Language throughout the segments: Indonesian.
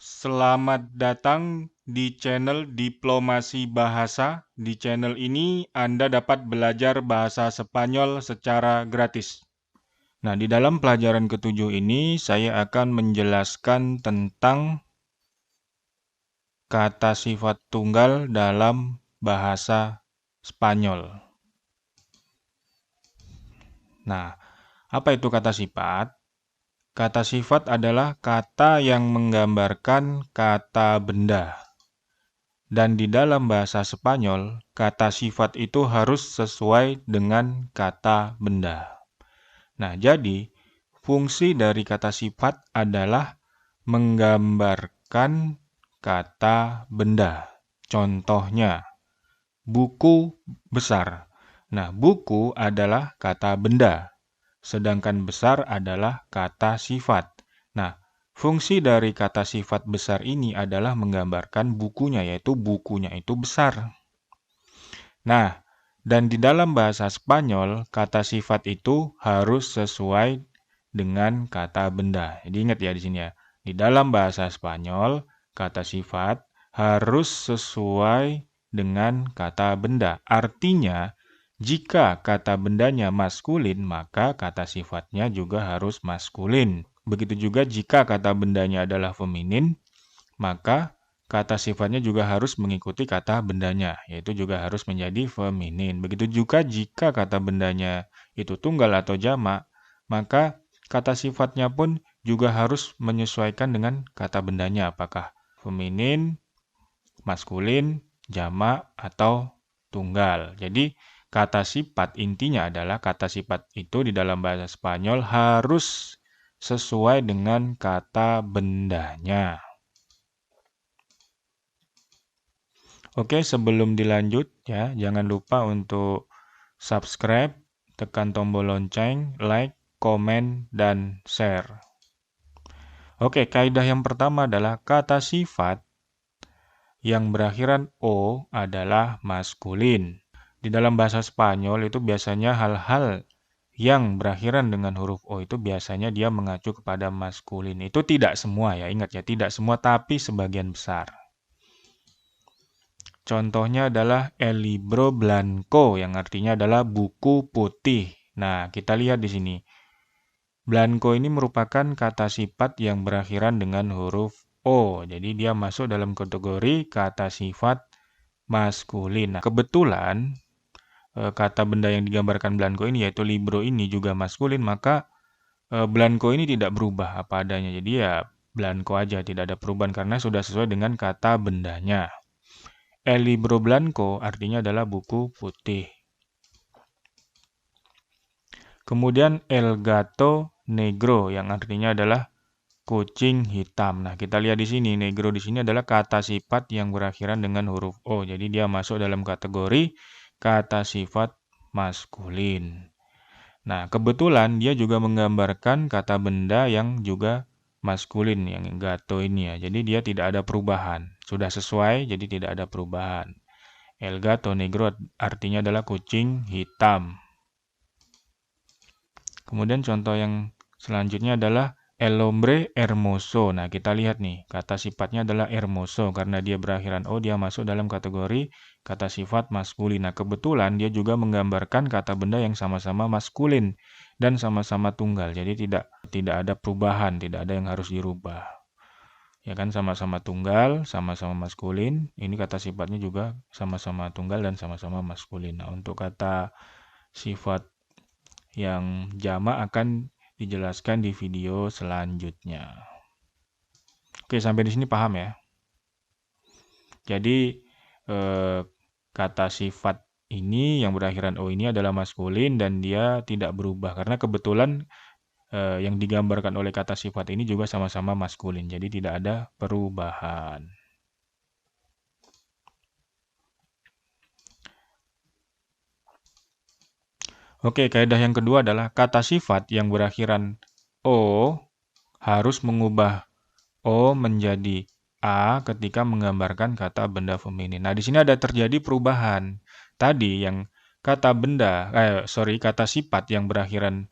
Selamat datang di channel Diplomasi Bahasa. Di channel ini Anda dapat belajar bahasa Spanyol secara gratis. Nah, di dalam pelajaran ketujuh ini saya akan menjelaskan tentang kata sifat tunggal dalam bahasa Spanyol. Nah, apa itu kata sifat? Kata sifat adalah kata yang menggambarkan kata benda. Dan di dalam bahasa Spanyol, kata sifat itu harus sesuai dengan kata benda. Nah, jadi fungsi dari kata sifat adalah menggambarkan kata benda. Contohnya, buku besar. Nah, buku adalah kata benda, sedangkan besar adalah kata sifat. Nah, fungsi dari kata sifat besar ini adalah menggambarkan bukunya, yaitu bukunya itu besar. Nah, dan di dalam bahasa Spanyol, kata sifat itu harus sesuai dengan kata benda. Jadi ingat ya di sini ya. Di dalam bahasa Spanyol, kata sifat harus sesuai dengan kata benda. Artinya, jika kata bendanya maskulin, maka kata sifatnya juga harus maskulin. Begitu juga jika kata bendanya adalah feminin, maka kata sifatnya juga harus mengikuti kata bendanya, yaitu juga harus menjadi feminin. Begitu juga jika kata bendanya itu tunggal atau jamak, maka kata sifatnya pun juga harus menyesuaikan dengan kata bendanya, apakah feminin, maskulin, jamak, atau tunggal. Jadi, kata sifat intinya adalah kata sifat itu di dalam bahasa Spanyol harus sesuai dengan kata bendanya. Oke, sebelum dilanjut ya, jangan lupa untuk subscribe, tekan tombol lonceng, like, komen, dan share. Oke, kaidah yang pertama adalah kata sifat yang berakhiran O adalah maskulin. Di dalam bahasa Spanyol itu biasanya hal-hal yang berakhiran dengan huruf O itu biasanya dia mengacu kepada maskulin. Itu tidak semua ya, ingat ya, tidak semua tapi sebagian besar. Contohnya adalah el libro blanco yang artinya adalah buku putih. Nah, kita lihat di sini. Blanco ini merupakan kata sifat yang berakhiran dengan huruf O. Jadi dia masuk dalam kategori kata sifat maskulin. Nah, kebetulan kata benda yang digambarkan blanco ini yaitu libro ini juga maskulin, maka blanco ini tidak berubah apa adanya. Jadi ya blanco aja, tidak ada perubahan karena sudah sesuai dengan kata bendanya. El libro blanco artinya adalah buku putih. Kemudian el gato negro yang artinya adalah kucing hitam. Nah, kita lihat di sini, negro di sini adalah kata sifat yang berakhiran dengan huruf O. Jadi dia masuk dalam kategori kata sifat maskulin. Nah, kebetulan dia juga menggambarkan kata benda yang juga maskulin, yang gato ini ya. Jadi dia tidak ada perubahan. Sudah sesuai, jadi tidak ada perubahan. El gato negro artinya adalah kucing hitam. Kemudian contoh yang selanjutnya adalah el hombre hermoso. Nah, kita lihat nih, kata sifatnya adalah hermoso. Karena dia berakhiran O, dia masuk dalam kategori kata sifat maskulin. Nah, kebetulan dia juga menggambarkan kata benda yang sama-sama maskulin dan sama-sama tunggal. Jadi tidak ada perubahan, tidak ada yang harus dirubah. Ya kan, sama-sama tunggal, sama-sama maskulin. Ini kata sifatnya juga sama-sama tunggal dan sama-sama maskulin. Nah, untuk kata sifat yang jamak akan dijelaskan di video selanjutnya. Oke, sampai di sini paham ya? Jadi kata sifat ini yang berakhiran O ini adalah maskulin dan dia tidak berubah karena kebetulan yang digambarkan oleh kata sifat ini juga sama-sama maskulin. Jadi tidak ada perubahan. Oke, kaidah yang kedua adalah kata sifat yang berakhiran O harus mengubah O menjadi A ketika menggambarkan kata benda feminin. Nah, di sini ada terjadi perubahan. Tadi yang kata sifat yang berakhiran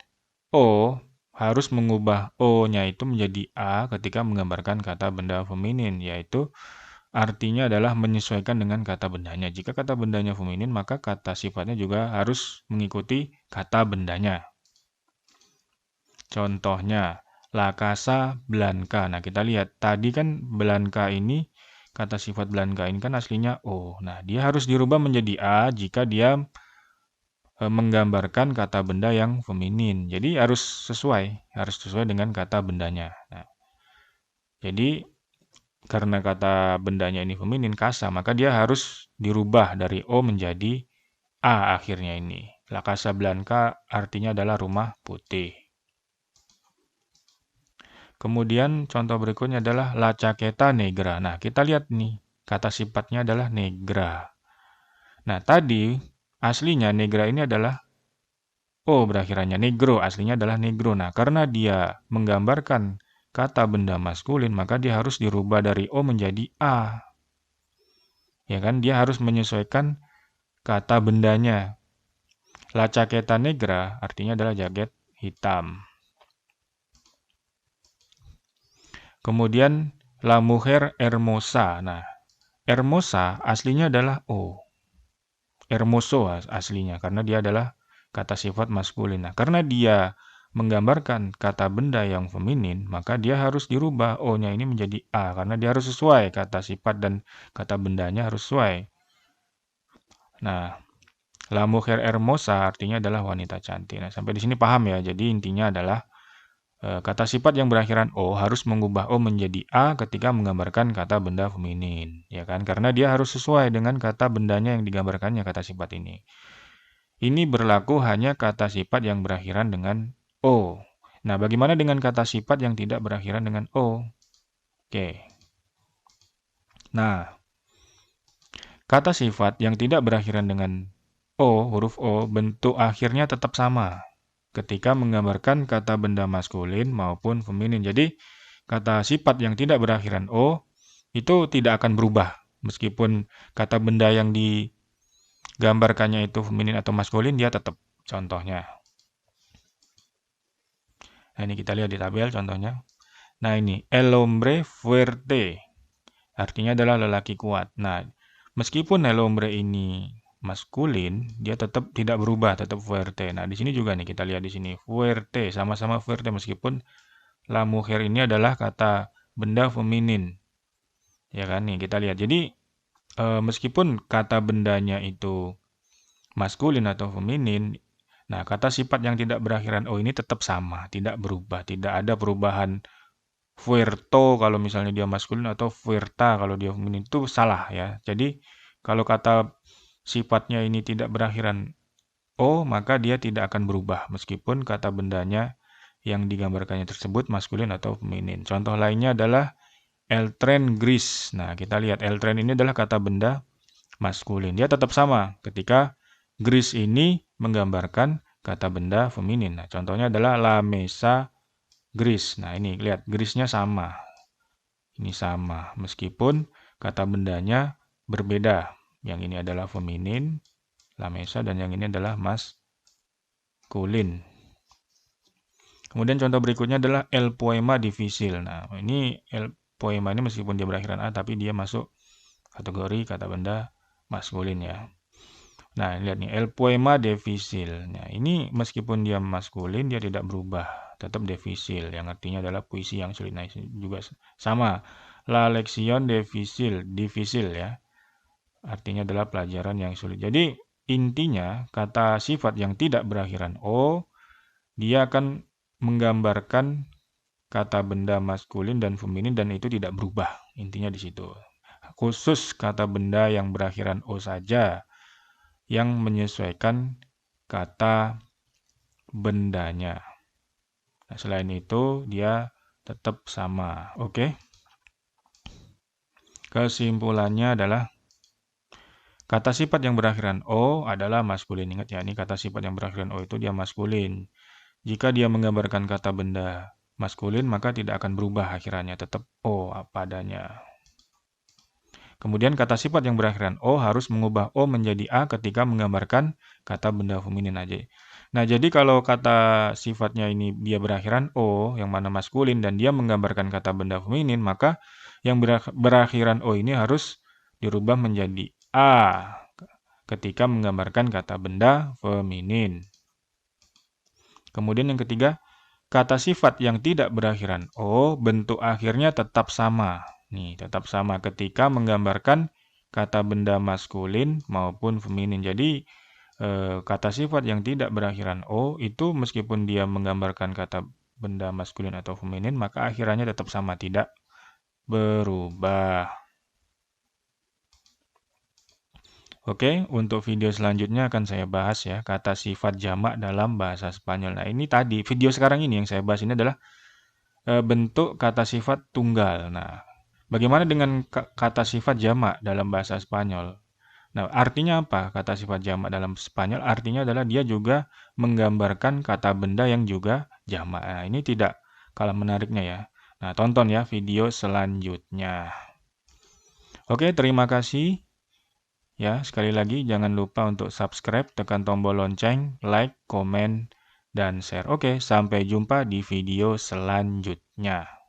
O harus mengubah O-nya itu menjadi A ketika menggambarkan kata benda feminin, yaitu artinya adalah menyesuaikan dengan kata bendanya. Jika kata bendanya feminin, maka kata sifatnya juga harus mengikuti kata bendanya. Contohnya, La Casa Blanca. Nah, kita lihat, tadi kan Blanca ini, kata sifat Blanca ini kan aslinya O. Nah, dia harus dirubah menjadi A jika dia menggambarkan kata benda yang feminin. Jadi harus sesuai dengan kata bendanya. Nah, jadi karena kata bendanya ini feminin, casa, maka dia harus dirubah dari O menjadi A akhirnya ini. La Casa Blanca artinya adalah rumah putih. Kemudian contoh berikutnya adalah La Chaqueta Negra. Nah, kita lihat nih, kata sifatnya adalah negra. Nah, tadi aslinya negra ini adalah O berakhirannya negro, aslinya adalah negro. Nah, karena dia menggambarkan kata benda maskulin, maka dia harus dirubah dari O menjadi A. Ya kan, dia harus menyesuaikan kata bendanya. La chaqueta negra artinya adalah jaket hitam. Kemudian la mujer hermosa. Nah, hermosa aslinya adalah O. Hermoso aslinya karena dia adalah kata sifat maskulin. Nah, karena dia menggambarkan kata benda yang feminin, maka dia harus dirubah O-nya ini menjadi A karena dia harus sesuai kata sifat dan kata bendanya harus sesuai. Nah, la mujer hermosa artinya adalah wanita cantik. Nah, sampai di sini paham ya. Jadi intinya adalah kata sifat yang berakhiran O harus mengubah O menjadi A ketika menggambarkan kata benda feminin, ya kan? Karena dia harus sesuai dengan kata bendanya yang digambarkannya kata sifat ini. Ini berlaku hanya kata sifat yang berakhiran dengan O. Nah, bagaimana dengan kata sifat yang tidak berakhiran dengan O? Oke. Nah, kata sifat yang tidak berakhiran dengan O, huruf O, bentuk akhirnya tetap sama ketika menggambarkan kata benda maskulin maupun feminin. Jadi, kata sifat yang tidak berakhiran O itu tidak akan berubah. Meskipun kata benda yang digambarkannya itu feminin atau maskulin, dia tetap. Contohnya. Nah, ini kita lihat di tabel contohnya. Nah, ini el hombre fuerte. Artinya adalah lelaki kuat. Nah, meskipun el hombre ini maskulin, dia tetap tidak berubah, tetap fuerte. Nah, di sini juga nih kita lihat di sini fuerte, sama-sama fuerte meskipun la mujer ini adalah kata benda feminin. Ya kan nih kita lihat. Jadi meskipun kata bendanya itu maskulin atau feminin, nah kata sifat yang tidak berakhiran O ini tetap sama, tidak berubah, tidak ada perubahan fuerto kalau misalnya dia maskulin atau fuerta kalau dia feminin itu salah ya. Jadi kalau kata sifatnya ini tidak berakhiran O, maka dia tidak akan berubah meskipun kata bendanya yang digambarkannya tersebut maskulin atau feminin. Contoh lainnya adalah el tren gris. Nah, kita lihat el tren ini adalah kata benda maskulin. Dia tetap sama ketika gris ini menggambarkan kata benda feminin. Nah, contohnya adalah la mesa gris. Nah, ini lihat grisnya sama. Ini sama meskipun kata bendanya berbeda. Yang ini adalah feminin, la mesa, dan yang ini adalah maskulin. Kemudian contoh berikutnya adalah el poema difícil. Nah, ini el poema ini meskipun dia berakhiran A, tapi dia masuk kategori kata benda maskulin ya. Nah, lihat nih, el poema difícil. Nah, ini meskipun dia maskulin, dia tidak berubah. Tetap difícil, yang artinya adalah puisi yang sulit. Nah, juga sama. La lección difícil ya. Artinya adalah pelajaran yang sulit. Jadi, intinya kata sifat yang tidak berakhiran O, dia akan menggambarkan kata benda maskulin dan feminin dan itu tidak berubah. Intinya di situ. Khusus kata benda yang berakhiran O saja yang menyesuaikan kata bendanya. Nah, selain itu dia tetap sama. Oke. Kesimpulannya adalah kata sifat yang berakhiran O adalah maskulin. Ingat ya, ini kata sifat yang berakhiran O itu dia maskulin. Jika dia menggambarkan kata benda maskulin, maka tidak akan berubah akhirannya, tetap O apa adanya. Kemudian kata sifat yang berakhiran O harus mengubah O menjadi A ketika menggambarkan kata benda feminin aja. Nah, jadi kalau kata sifatnya ini dia berakhiran O, yang mana maskulin, dan dia menggambarkan kata benda feminin, maka yang berakhiran O ini harus dirubah menjadi A ketika menggambarkan kata benda feminin. Kemudian yang ketiga, kata sifat yang tidak berakhiran O, bentuk akhirnya tetap sama. Nih, tetap sama ketika menggambarkan kata benda maskulin maupun feminin. Jadi, kata sifat yang tidak berakhiran O itu meskipun dia menggambarkan kata benda maskulin atau feminin, maka akhirannya tetap sama, tidak berubah. Oke, untuk video selanjutnya akan saya bahas ya, kata sifat jamak dalam bahasa Spanyol. Nah, ini tadi, video sekarang ini yang saya bahas ini adalah bentuk kata sifat tunggal. Nah, bagaimana dengan kata sifat jamak dalam bahasa Spanyol? Nah, artinya apa kata sifat jamak dalam Spanyol? Artinya adalah dia juga menggambarkan kata benda yang juga jamak. Nah, ini tidak kalah menariknya ya. Nah, tonton ya video selanjutnya. Oke, terima kasih. Ya, sekali lagi jangan lupa untuk subscribe, tekan tombol lonceng, like, komen, dan share. Oke, sampai jumpa di video selanjutnya.